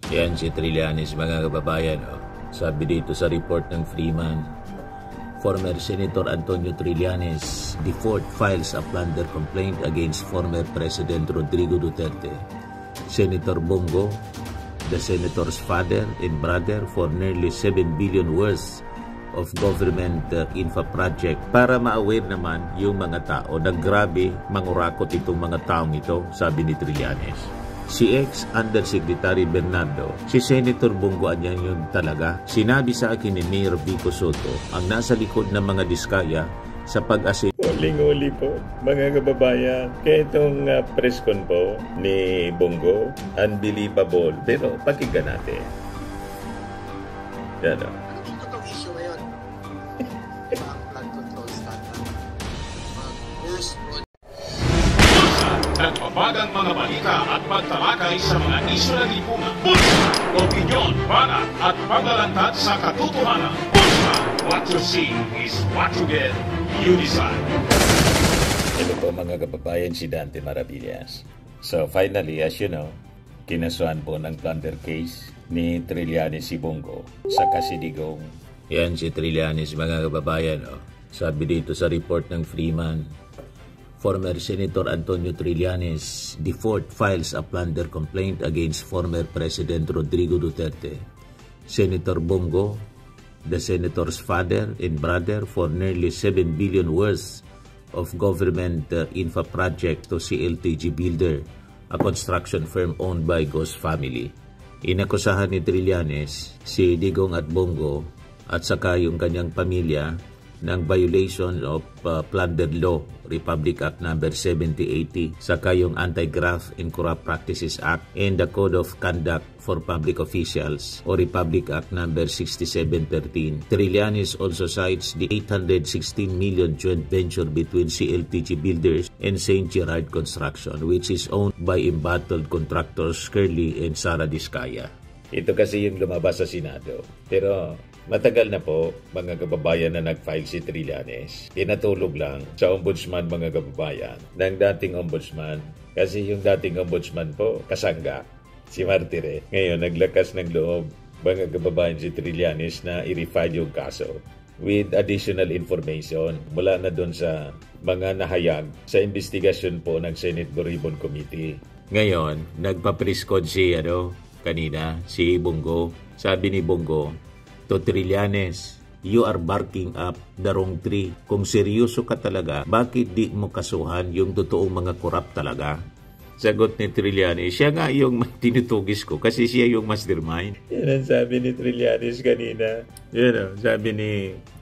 Yan si Trillanes, mga kababayan. Oh. Sabi dito sa report ng Freeman, former Senator Antonio Trillanes, the fourth files a plunder complaint against former President Rodrigo Duterte. Senator Bongo, the senator's father and brother, for nearly 7 billion worth of government infra project, para ma-aware naman yung mga tao na grabe mangurakot itong mga taong ito, sabi ni Trillanes. Si ex-Undersecretary Bernardo, si Senator Bongo Anyan yun talaga. Sinabi sa akin ni Mayor Vico Soto ang nasa likod ng mga diskaya sa pag-asin. Uling-uli po, mga kababayan. Kaya itong press con po ni Bongo, unbelievable. Pero pakinggan natin. Yan o. Ano bang itong issue ngayon? Ang flood control standard. Mag-worst nagpapagang mga balita at pagtalakay sa mga isyu ng lipungan. Bulsa! Opinyon, banat at paglalantad sa katotohanan. Bulsa! What you see is what you get. You decide. Hello po mga kababayan, si Dante Maravillas. So finally, as you know, kinasuhan po ng plunder case ni Trillanes si Bongo sa Kasidigong. Yan si Trillanes, mga kababayan. Oh. Sabi dito sa report ng Freeman, former Senator Antonio Trillanes, the fourth files a plunder complaint against former President Rodrigo Duterte. Senator Bongo, the senator's father and brother, for nearly 7 billion worth of government infra project to CLTG Builder, a construction firm owned by Ghost family. Inakusahan ni Trillanes si Digong at Bongo at saka yung kanyang pamilya ng violation of Plundered Law, Republic Act No. 7080, saka yung Anti-Graft and Corrupt Practices Act and the Code of Conduct for Public Officials o Republic Act No. 6713. Trillanes also cites the 816 million joint venture between CLTG Builders and St. Gerard Construction, which is owned by embattled contractors Curly and Sara Diskaya. Ito kasi yung lumabas sa Senado. Pero matagal na po, mga kababayan, na nag-file si Trillanes. Pinatulog lang sa ombudsman, mga kababayan, ng dating ombudsman. Kasi yung dating ombudsman po, kasangga, si Martire. Ngayon, naglakas ng loob, mga kababayan, si Trillanes na i-refile yung kaso with additional information mula na doon sa mga nahayag sa investigasyon po ng Senate Blue Ribbon Committee. Ngayon, nagpa-prescod kanina, si Bongo. Sabi ni Bongo, to Trillanes, you are barking up the wrong tree. Kung seryoso ka talaga, bakit di mo kasuhan yung totoong mga korap talaga? Sagot ni Trillanes, siya nga yung tinutugis ko kasi siya yung mastermind. Yan ang sabi ni Trillanes kanina. Sabi ni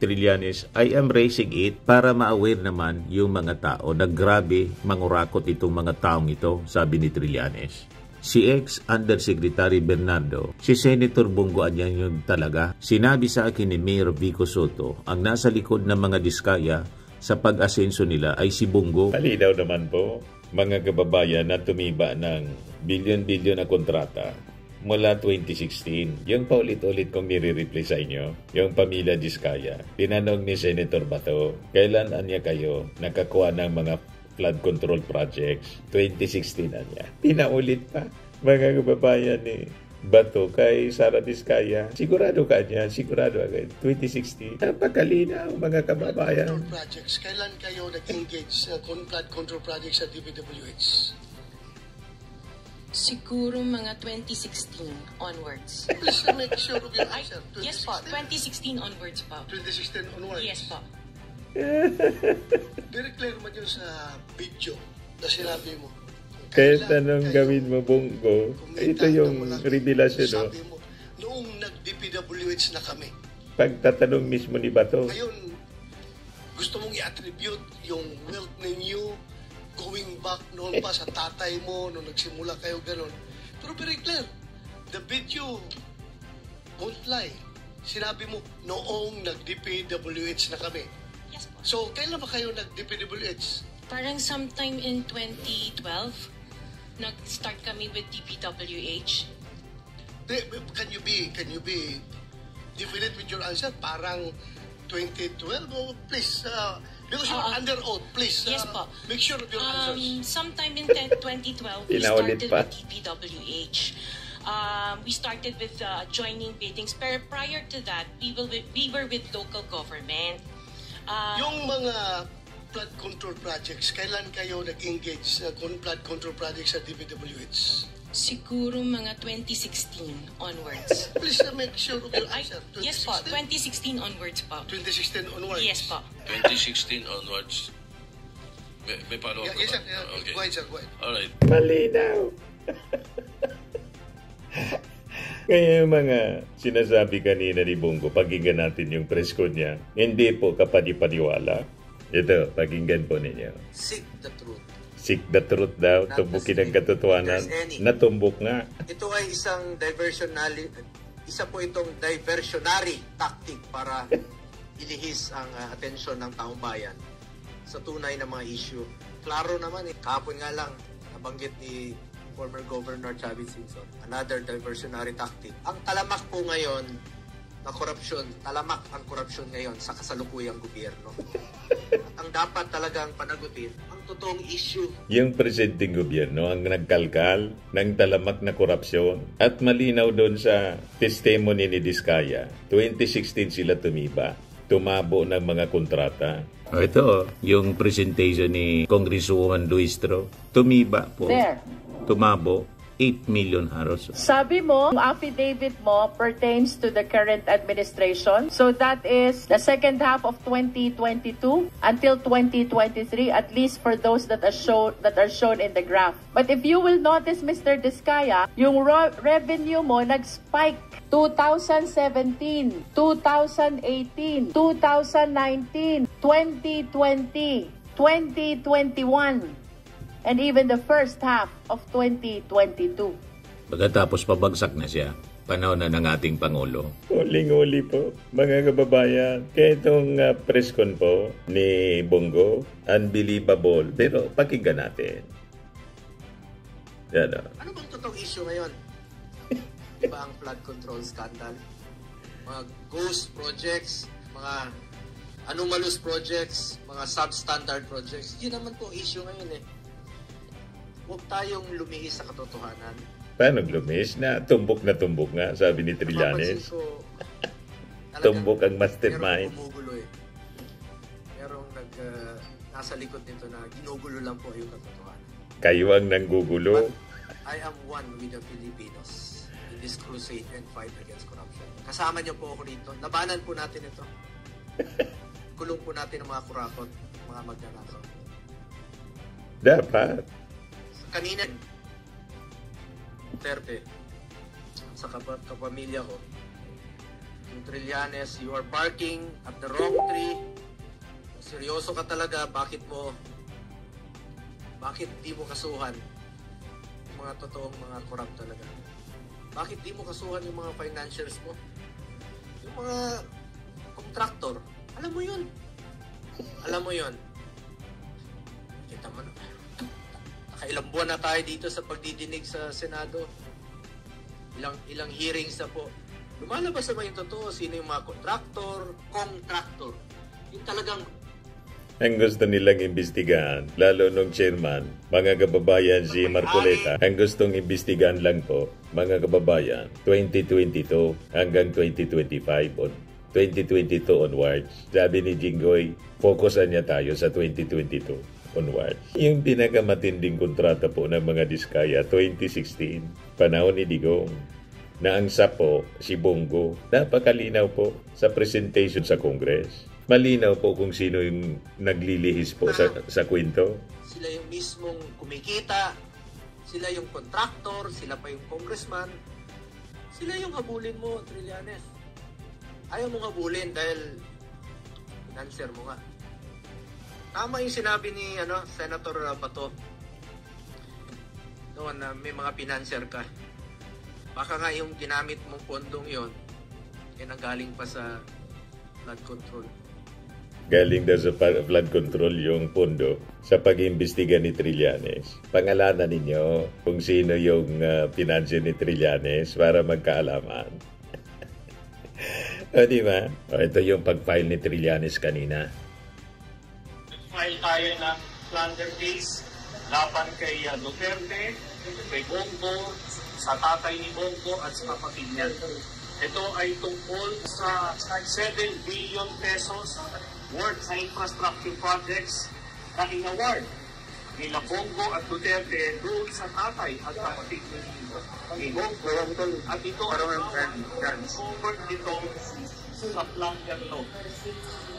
Trillanes, I am raising it para ma-aware naman yung mga tao na grabe mangurakot itong mga taong ito, sabi ni Trillanes. Si ex-Undersecretary Bernardo, si Senator Bongo Anyan yun talaga. Sinabi sa akin ni Mayor Vico Soto, ang nasa likod ng mga diskaya sa pag-asenso nila ay si Bongo. Malinaw naman po, mga kababayan, na tumiba ng bilyon-bilyon na kontrata mula 2016. Yung paulit-ulit kong nire-replay sa inyo, yung pamilya Diskaya. Tinanong ni Senator Bato, kailan niya kayo nakakuha ng mga flood control projects? 2016 na niya. Pinaulit pa, mga kababayan ni Bato kay Sara Diskaya. Sigurado ka niya, sigurado agad. 2016. Napakalinaw, mga kababayan. projects, kailan kayo nag-engage sa flood control projects sa DPWH? Siguro mga 2016 onwards. Please make sure of your answer. Yes po, 2016 onwards po. 2016 onwards? Yes po. Very clear mo yun sa video na sinabi mo. Kahit anong gawin mo, Bongo, ito yung revelasyon. Sabi mo, noong nag-DPWH na kami. Pagtatanong mismo ni Bato. Ngayon, gusto mong i-attribute yung wealth ninyo going back noon pa sa tatay mo, noong nagsimula kayo gano'n. Pero very clear, the video won't lie. Sinabi mo, noong nag-DPWH na kami. Yes po. So, kailan ba kayo nag-DPWH? Parang sometime in 2012, nag-start kami with DPWH. Can you be definite with your answer? Parang 2012? Oh, please, because you're under oath, please. Yes po. Make sure of your answers. Sometime in 2012, we started with DPWH. We started with joining biddings. Pero prior to that, we were with local government. Yung mga flood control projects, kailan kayo nag-engage sa flood control projects sa DPWH? Siguro mga 2016 onwards. Please make sure of your answer. Yes po, 2016 onwards po. 2016 onwards? Yes po. 2016 onwards. May follow-up Yes, sir. ba? Okay. Go ahead, sir. Go ahead. Alright. Malinaw! Kaya yung mga sinasabi kanina ni Bongo, pakinggan natin yung presko niya. Hindi po kapani-paniwala. Ito, pakinggan po ninyo. Seek the truth. Seek the truth daw, tumbukin ang katotohanan. Natumbok nga. Ito ay isa po itong diversionary tactic para ilihis ang atensyon ng taong bayan sa tunay na mga issue. Klaro naman kahapon nga lang nabanggit ni former Governor Chavez Singson, another diversionary tactic. Ang talamak po ngayon na korupsyon, talamak ang korupsyon ngayon sa kasalukuyang gobyerno. At ang dapat talagang panagutin, ang totoong issue. Yung presiding gobyerno ang nagkalkal ng talamak na korupsyon at malinaw doon sa testimony ni Diskaya. 2016 sila tumabo ng mga kontrata. Ito, yung presentation ni Congresswoman Luistro, tumiba po. There. Tumabo, 8 million haros. Sabi mo, yung affidavit mo pertains to the current administration. So that is the second half of 2022 until 2023, at least for those that are shown in the graph. But if you will notice, Mr. Diskaya, yung revenue mo nag-spike 2017, 2018, 2019, 2020, 2021. And even the first half of 2022. Pagkatapos pabagsak na siya, panahon na ng ating Pangulo. Uling-uli po, mga kababayan. Kaya itong press con po ni Bongo, unbelievable. Pero pakinggan natin. Yan. Ano bang totoong issue ngayon? Diba ang flood control scandal? Mga ghost projects, mga anomalous projects, mga substandard projects. Yun naman po issue ngayon Huwag tayong lumihis sa katotohanan. Paano lumihis? Tumbok nga, sabi ni Trillanes. Tumbok ang mastermind. Merong gumugulo Merong nasa likod nito na ginugulo lang po yung katotohanan. Kayo ang nanggugulo. But I am one with the Filipinos in this crusade and fight against corruption. Kasama niyo po ako dito. Labanan po natin ito. Kulong po natin ang mga kurakot, mga magnanakaw. Dapat. Kanina, Duterte, sa kapamilya ko, yung Trillanes, you are barking at the wrong tree. Seryoso ka talaga, bakit di mo kasuhan yung mga totoong mga corrupt talaga? Bakit di mo kasuhan yung mga financiers mo? Yung mga contractor, alam mo yun. Kita mo na. Ilang buwan na tayo dito sa pagdidinig sa Senado. Ilang hearings na po. Lumalabas naman yung totoo. Sino yung mga contractor. Yung talagang... Ang gusto nilang imbestigahan, lalo nung chairman, mga kababayan si Marcoleta, ang gustong imbestigahan lang po, mga kababayan, 2022 hanggang 2025 on 2022 onwards. Sabi ni Jinggoy, focusan niya tayo sa 2022. Onwards. Yung pinakamatinding kontrata po ng mga Diskaya 2016, panahon ni Digong, na ang sapo si Bongo, napakalinaw po sa presentation sa Congress. Malinaw po kung sino yung naglilihis po sa kwento. Sila yung mismong kumikita, sila yung contractor, sila pa yung congressman, sila yung habulin mo, Trillanes. Ayaw mong habulin dahil financer mo nga. Tama yung sinabi ni Senator Bato noon na may mga financer ka. Baka nga yung ginamit mong pondong yon nanggaling pa sa flood control. Galing daw sa flood control yung pondo sa pag-imbestiga ni Trillanes. Pangalanan ninyo kung sino yung financier ni Trillanes para magkaalaman. O diba? Ito yung pag-file ni Trillanes kanina. File tayo ng plunder case laban kay Duterte, kay Bongo, sa tatay ni Bongo at sa kapatid niya. Ito ay tungkol sa 7 billion pesos worth na infrastructure projects na in-award nila Bongo at Duterte doon sa tatay at kapatid ni Bongo. At ito ay covered dito sa plunder loan.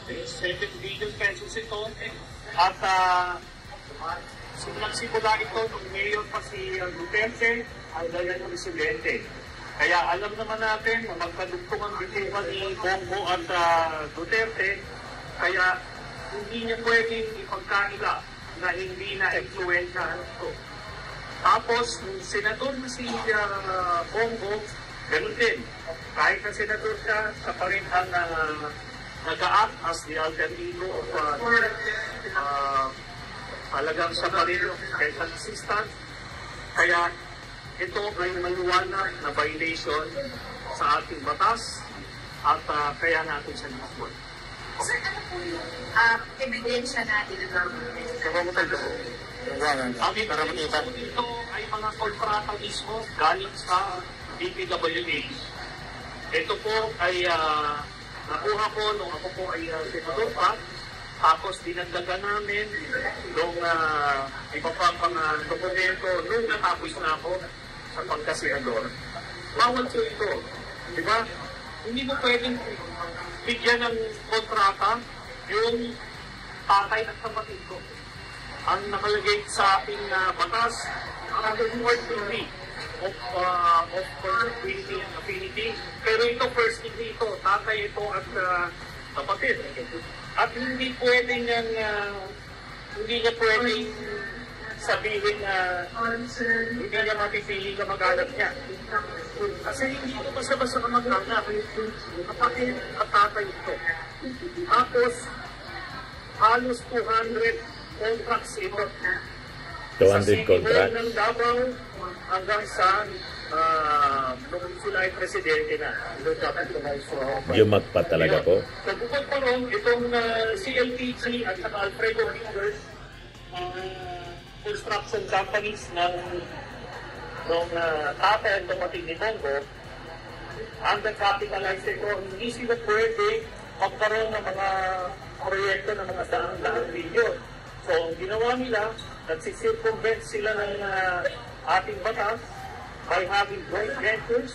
7 billion pesos ito. At nagsimula ito nung mayor pa si Duterte ay dahil ng presidente. Kaya alam naman natin na magkadugtong ang bituhan ni Bongo at Duterte, kaya hindi niya pwedeng ipagkaila na hindi na-influensyahan ito. Tapos, nung senador na si Bongo, ganun din. Kahit na senador siya pa rin ang nag-a-act as the alter ego of talagang siya pa rin kaysa assistant. Kaya ito ay maliwanag na violation sa ating batas at kaya natin siya nakapon. Sir, ano po yung ebidensya natin na ang ebidensya dito ay mga kontrata mismo galing sa DPWH. Ito po ay nakuha ko nung ako po ay senador pa. Tapos dinagdagan namin nung iba pa mga dokumento nung natapos na ako sa pagkasenador. Bawal po ito. Diba? Hindi mo pwedeng bigyan ng kontrata yung tatay at kapatid ko. Ang nakalagay sa ating batas, ang word degree of consanguinity and affinity. Pero ito first degree ito. Tatay ito at kapatid. At hindi pwedeng hindi niya pwedeng sabihin na hindi niya mapipili ka mag-anak niya. Kasi hindi ito basta-basta ka mag-anak. Kapatid at tatay ito. Tapos, halos 200 contracts ito. 200 contracts? Sa ng Davao hanggang sa nung sila ay presidente na. Yumak pa talaga po? So bukod pa ron, itong CLTG at saka Alfredo Builders, construction companies ng tatay at kapatid ni Bongo, undercapitalized ito, hindi sila pwede magkaroon ng mga proyekto ng mga daang bilyon. So ang ginawa nila, nagsisircumvent sila ng ating batas by having joint ventures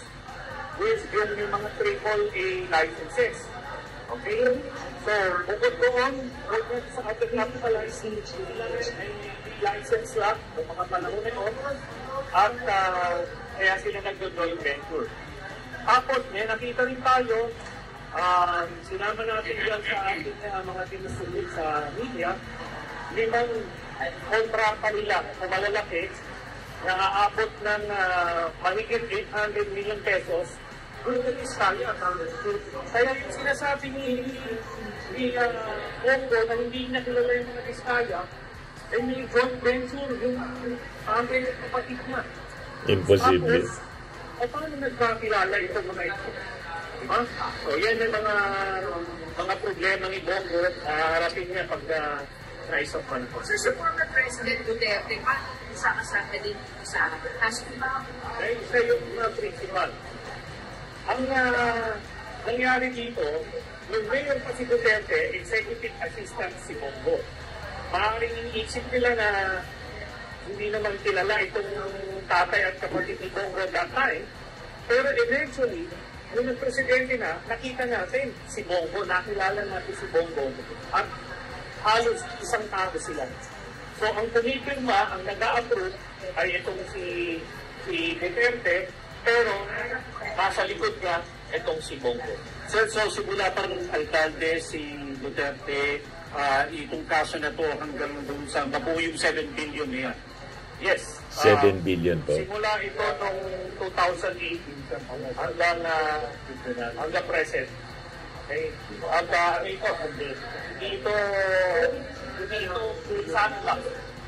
with yung mga AAA licenses. Okay? So, bukod doon, bukod sa ating capitalized license lang ng mga panahon na yun, at kaya sila nag-joint venture. Tapos, may nakita rin tayo, sinama natin yan sa ating mga tinusulit sa media, 5 kontrata nila na malalaki, naaabot ng mahigit 800 million pesos doon na Vizcaya. Kaya yung sinasabi ni Bongo na hindi na kilala yung mga Vizcaya, ay may joint venture yung aming kapatid niya. Imposible. Tapos, paano nagkakilala itong mga ito? Diba? So yan yung mga problema ni Bongo harapin niya pag naisap pa na po. So, sa former President Duterte, paano sama-sama din sa hospital? Okay, isa yung principal. Ang nangyari dito, nung mayor pa si Duterte, executive assistant si Bongo. Maaaring iniisip nila na hindi naman kilala itong tatay at kapatid ni Bongo that time. Pero eventually, nung nag-presidente na, nakita natin si Bongo, nakilala natin si Bongo. At halos isang tao sila. So, ang pumipirma, ang nag-a-approve ay itong si Duterte, pero nasa likod niya itong si Bongo. Sir, so simula pa ng alkalde si Duterte, itong kaso na to hanggang doon sa mabuo yung 7 billion niya. Yes. 7 billion po. Simula ito noong 2018 hanggang present. Okay. At ito, sana lang.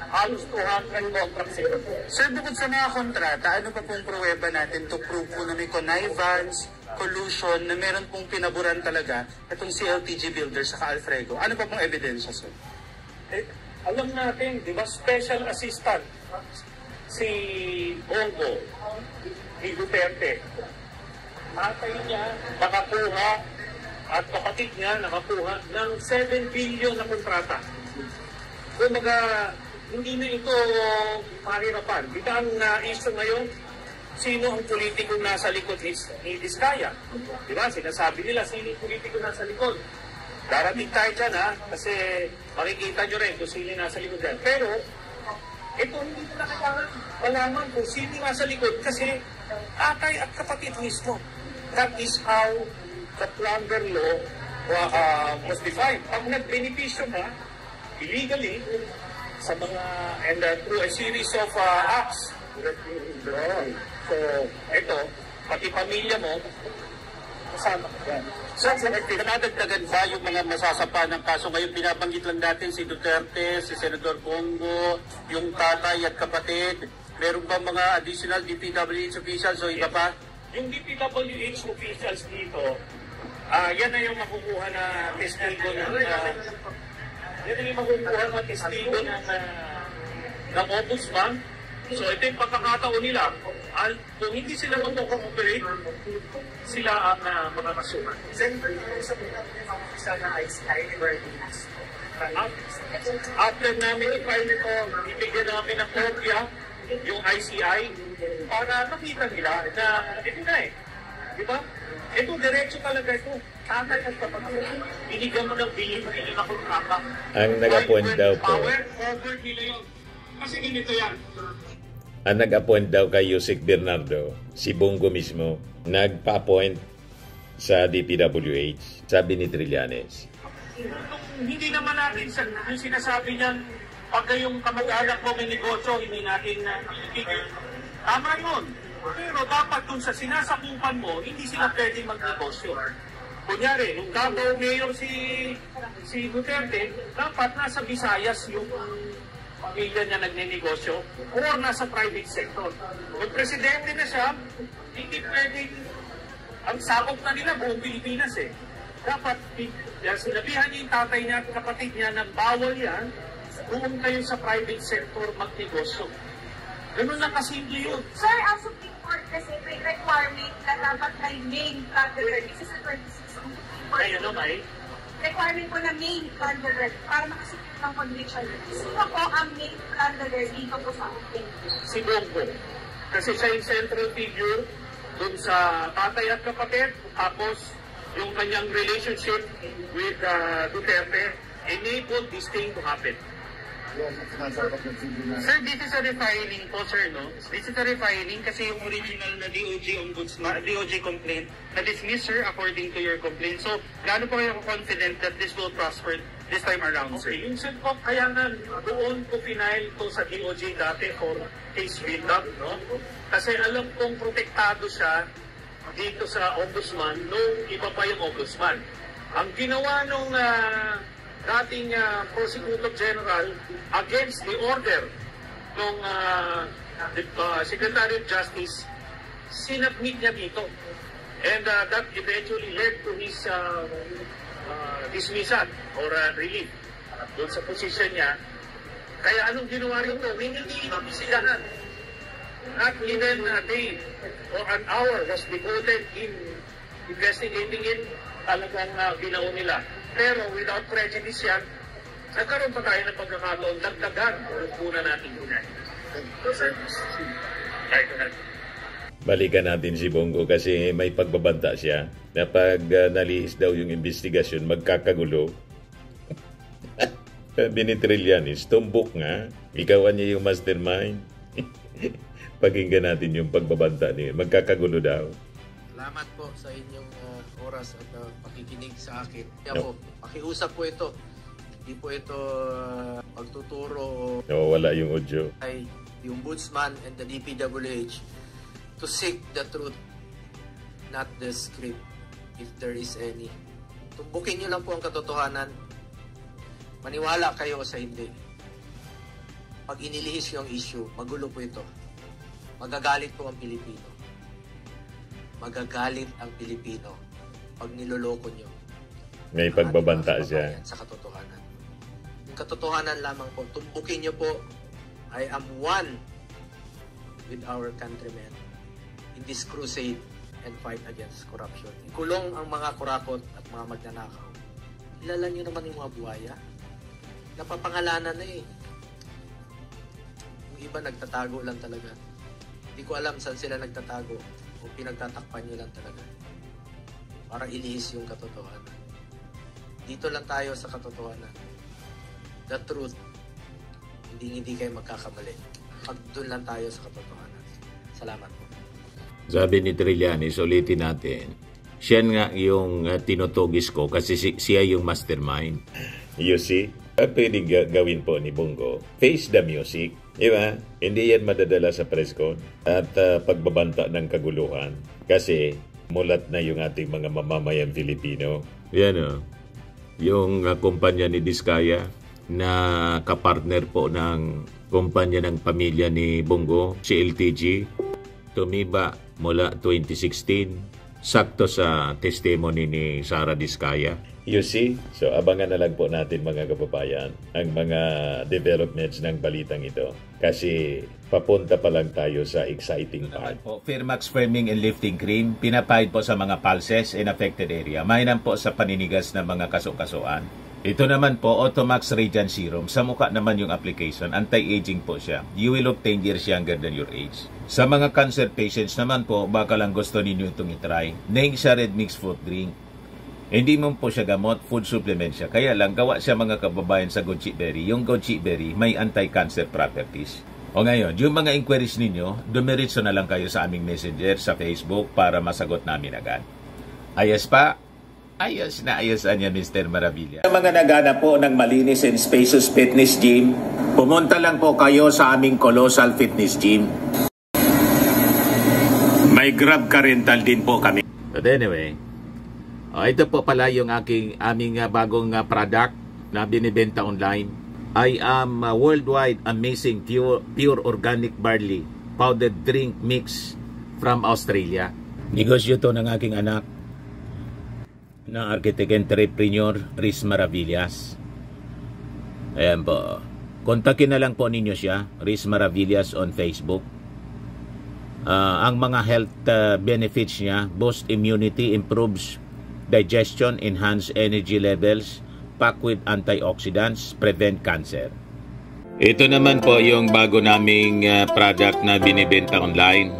Halos 200 contracts ito. Sir, bukod sa mga kontrata, ano pa pong pruweba natin to prove po na may connivance, collusion, na meron pong pinaburan talaga itong CLTG Builders sa Alfredo? Ano pa pong ebidensya, sir? Alam natin, di ba, special assistant si Bongo ni Duterte. Tatay niya nakakuha at kapatid niya nakakuha ng 7 billion na kontrata. Kumaga, hindi na ito mahirapan. Di ba ang issue ngayon, sino ang politikong nasa likod ni Diskaya? Di ba? Sinasabi nila, sino ang politikong nasa likod? Darating tayo dyan, ha? Kasi makikita nyo rin kung sino nasa likod dyan. Pero, ito hindi ko na kailangan malaman kung sino nasa likod kasi tatay at kapatid mismo. That is how the plunder law was defined. Pag nag-benepisyo ka, illegally, sa mga, and through a series of acts. So, ito, pati pamilya mo, kasama ka yan. So, pinadagdagan ba yung mga masasapa ng kaso? Ngayon, binabanggit lang natin si Duterte, si Senador Bongo, yung tatay at kapatid. Meron ba mga additional DPWH officials o iba pa? Yung DPWH officials dito, yan na yung makukuha na testigo ng ombudsman. So ito yung pagkakataon nila. Kung hindi sila mag-cooperate, sila ang mga kasuhan. After namin i-file ito, ibigyan namin ng kopya yung ICI para makita nila na ito na eh. Di ba? Ito, diretso talaga ito. Tatay at kapatid. Binigyan mo ng bilin na kontrata. Ang nag-appoint daw po. Over nila yun. Kasi ganito yan. Ang nag-appoint daw kay Yusek Bernardo, si Bongo mismo, nagpa-appoint sa DPWH, sabi ni Trillanes. Hindi naman natin yung sinasabi niyan, pag yung kamag-anak mo may negosyo, hindi natin itigil. Tama yun. Pero dapat dun sa sinasakupan mo, hindi sila pwede magnegosyo. Kunyari, nung Davao Mayor si Duterte, dapat nasa Visayas yung pamilya niya nagnenegosyo or nasa private sector. Kung presidente na siya, hindi pwede, ang sakop na nila buong Pilipinas eh. Dapat, sinabihan niya yung tatay niya at kapatid niya na bawal yan, doon kayo sa private sector magnegosyo. Ganun lang kasimple yun. Sir, ang Supreme Court kasi may requirement na dapat may main plunderer. This is a 26 Ay, ano may? Requirement po na main plunderer para makasipin ng conviction. Sino po ang main plunderer dito po sa atin? Si Bongo. Kasi siya yung central figure dun sa tatay at kapatid. Tapos, yung kanyang relationship with Duterte enabled this thing to happen. Sir, this is a refiling po, sir, no? This is a refiling kasi yung original na DOJ complaint na-dismiss, sir, according to your complaint. So, gaano po kayo confident that this will prosper this time around, sir? Okay, yung po, kaya nga doon ko final to sa DOJ dati for case build-up, no? Kasi alam kong protektado siya dito sa ombudsman nung iba pa yung ombudsman. Ang ginawa nung dating Prosecutor General against the order ng Secretary of Justice, sinubmit niya dito. And that eventually led to his dismissal or relief doon sa position niya. Kaya anong ginawa rito? Hindi inabisigahan. Not even a day or an hour was devoted in investigating it. Talagang ginawa nila. Pero without prejudice yan, nagkaroon pa tayo ng pagkakataon, dagdagan kung muna natin gunahin. Balikan natin si Bongo kasi may pagbabanta siya na pag naliis daw yung investigasyon, magkakagulo. Sabi ni Trillanes, tumbok nga, ikawan niya yung mastermind. Pakinggan natin yung pagbabanta niya, magkakagulo daw. Salamat po sa inyong oras at pakikinig sa akin. Kaya po, pakiusap po ito. Hindi po ito pagtuturo wala yung audio. ay the Ombudsman and the DPWH to seek the truth, not the script, if there is any. Tumbukin nyo lang po ang katotohanan. Maniwala kayo sa hindi. Pag inilihis yung issue, magulo po ito. Magagalit po ang Pilipino. Magagalit ang Pilipino pag niloloko nyo. May pagbabanta siya. Sa katotohanan. Yung katotohanan lamang po, tumbukin nyo po, I am one with our countrymen. in this crusade and fight against corruption. Ikulong ang mga kurakot at mga magnanakaw. Kilala niyo naman yung mga buhaya. Napapangalanan na eh. Yung iba nagtatago lang talaga. Hindi ko alam saan sila nagtatago o pinagtatakpan nyo lang talaga. Para ilihis yung katotohanan. Dito lang tayo sa katotohanan. The truth. Hindi kayo magkakamali. Pag doon lang tayo sa katotohanan. Salamat po. Sabi ni Trillanes, ulitin natin, siya nga yung tinutugis ko kasi siya yung mastermind. You see? Pwedeng gawin po ni Bongo, face the music. Diba? Hindi yan madadala sa press con at pagbabanta ng kaguluhan. Kasi mulat na yung ating mga mamamayang Filipino. Yan o. Yung kumpanya ni Diskaya na kapartner po ng kumpanya ng pamilya ni Bongo, si LTG, tumiba mula 2016, sakto sa testimony ni Sara Diskaya. You see? So abangan na lang po natin mga kababayan ang mga developments ng balitang ito. Kasi papunta pa lang tayo sa exciting part. Firmax Firming and Lifting Cream, pinapahid po sa mga pulses in affected area. Mainam po sa paninigas ng mga kaso-kasuan. Ito naman po, Automax Radiant Serum. Sa mukha naman yung application, anti-aging po siya. You will look 10 years younger than your age. Sa mga cancer patients naman po, baka lang gusto ninyo itong itry. Neng siya Red Mix Fruit Drink. Hindi mo po siya gamot, food supplement siya. Kaya lang, gawa siya mga kababayan sa goji berry. Yung goji berry may anti-cancer properties. O ngayon, yung mga inquiries ninyo, dumiritso na lang kayo sa aming messenger sa Facebook para masagot namin agad. Ayos pa? Ayos na ayos niya, Mr. Maravilla. Sa mga naghanap po ng malinis and spacious fitness gym, pumunta lang po kayo sa aming Colossal Fitness Gym. May Grab car rental din po kami. But anyway, ito po pala yung aming bagong product na binibenta online. I am worldwide amazing pure organic barley powdered drink mix from Australia. Negosyo to ng aking anak na architect entrepreneur Riz Maravillas. Ayan po. Kontakin na lang po ninyo siya, Riz Maravillas on Facebook. Ang mga health benefits niya, boost immunity, improves digestion, enhance energy levels, packed with antioxidants, prevent cancer. Ito naman po yung bago naming product na binibenta online.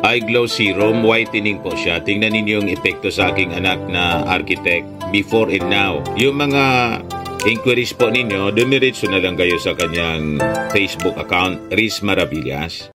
Eye Glow Serum, whitening po siya. Tingnan ninyo yung epekto sa aking anak na architect before and now. Yung mga inquiries po ninyo, dumiretso na lang kayo sa kanyang Facebook account, Riz Maravillas.